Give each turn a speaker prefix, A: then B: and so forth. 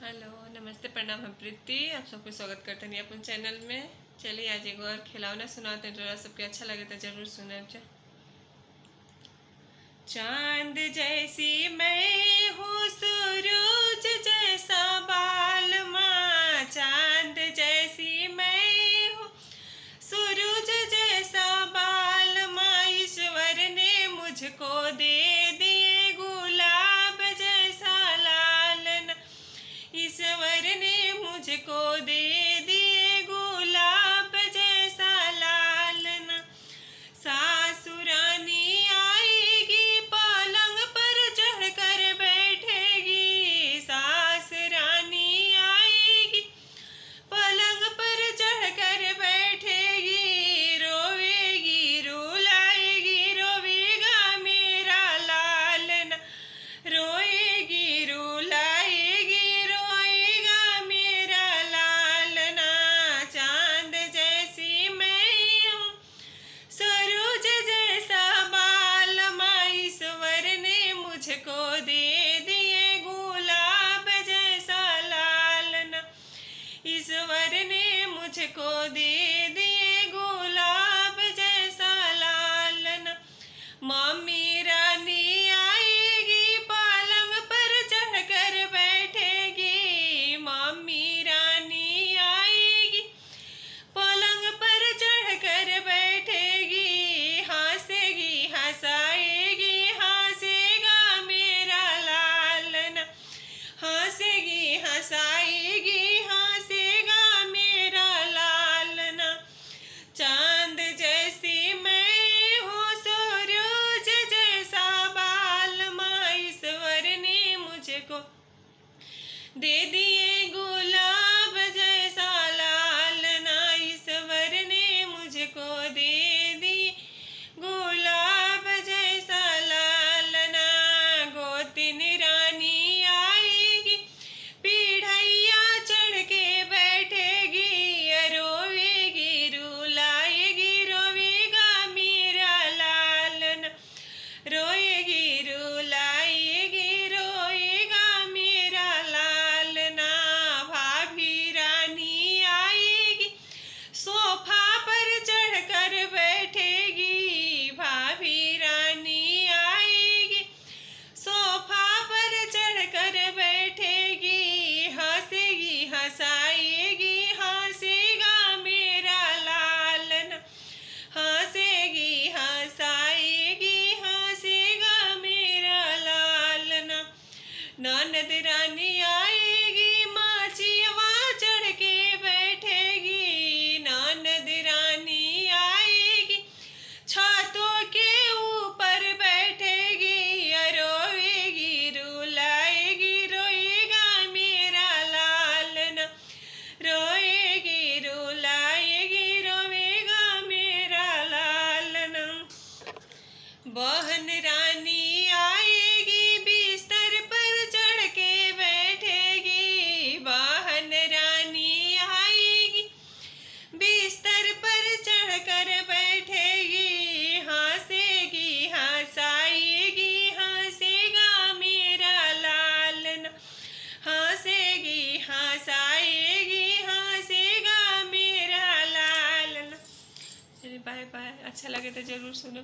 A: Hello, नमस्ते, प्रणाम। हम प्रीति आप सबको स्वागत करते हैं अपन चैनल में। चलिए आज एक और खिलौना सुनाते हैं, जो सबके अच्छा लगे तो जरूर सुने। चांद जैसी मैं हूँ, सूरज जैसा बाल माँ। चांद जैसी मैं हूँ, सूरज जैसा बाल माँ। ईश्वर ने मुझको दे दिए गुलाब जैसा लाल। ईश्वर ने मुझको दे दिए गुलाब जैसा लालना। सासुरानी आएगी, पलंग पर चढ़कर बैठेगी। सासुरानी आएगी, पलंग पर चढ़कर बैठेगी। रोवेगी रुलाएगी, रोवेगा मेरा लालना। रोएगी रुलाएगी, रोएगा मेरा लालना। चांद जैसी मैं हूँ, सूरज जैसा बाल माँ। ईश्वर ने मुझको दे दिए गुलाब जैसा लालना। ईश्वर ने मुझको दे दिए गुलाब जैसा लालना। मम्मी रानी आएगी, पलंग पर चढ़कर बैठेगी। मम्मी रानी आएगी, पलंग पर चढ़कर बैठेगी। हंसेगी हंसाएगी, हंसेगा मेरा लालना। हंसेगी हंसाएगी, हंसेगा मेरा लालना। चांद जैसी मैं हूँ, सूरज जैसा बाल माँ। ईश्वर ने मुझको दे दिए गुलाब जैसा लालना। ईश्वर ने मुझको दे दी गुलाब जैसा लालना। गोतिन रानी आएगी, पीढ़ैया चढ़ के बैठेगी। रोवेगी रुलाएगी, रोवेगा मेरा लालना। रोएगी रुलाएगी, रोएगा मेरा लालना। भाभी रानी आएगी, सोफा पर चढ़कर बैठेगी। भाभी रानी आएगी, सोफा पर चढ़कर बैठेगी। हंसेगी हंसाएगी, हंसेगा मेरा लालना। हंसेगी हंसाएगी, हंसेगा मेरा लालना। ननद रानी आएगी, माचिया चढ़ के बैठेगी। ननद रानी आएगी, छतों के ऊपर बैठेगी। रोएगी रुलाएगी, रोएगा मेरा लालना। रोएगी रुलाएगी, रोएगा मेरा लालना। बहन रानी आएगी, बिस्तर पर चढ़ के बैठेगी। बहन रानी आएगी, बिस्तर पर चढ़कर बैठेगी। हंसेगी हंसाएगी, हंसेगा मेरा लालना। हंसेगी हंसाएगी, हंसेगा मेरा लालना। चलिए बाय बाय। अच्छा लगे तो जरूर सुनो।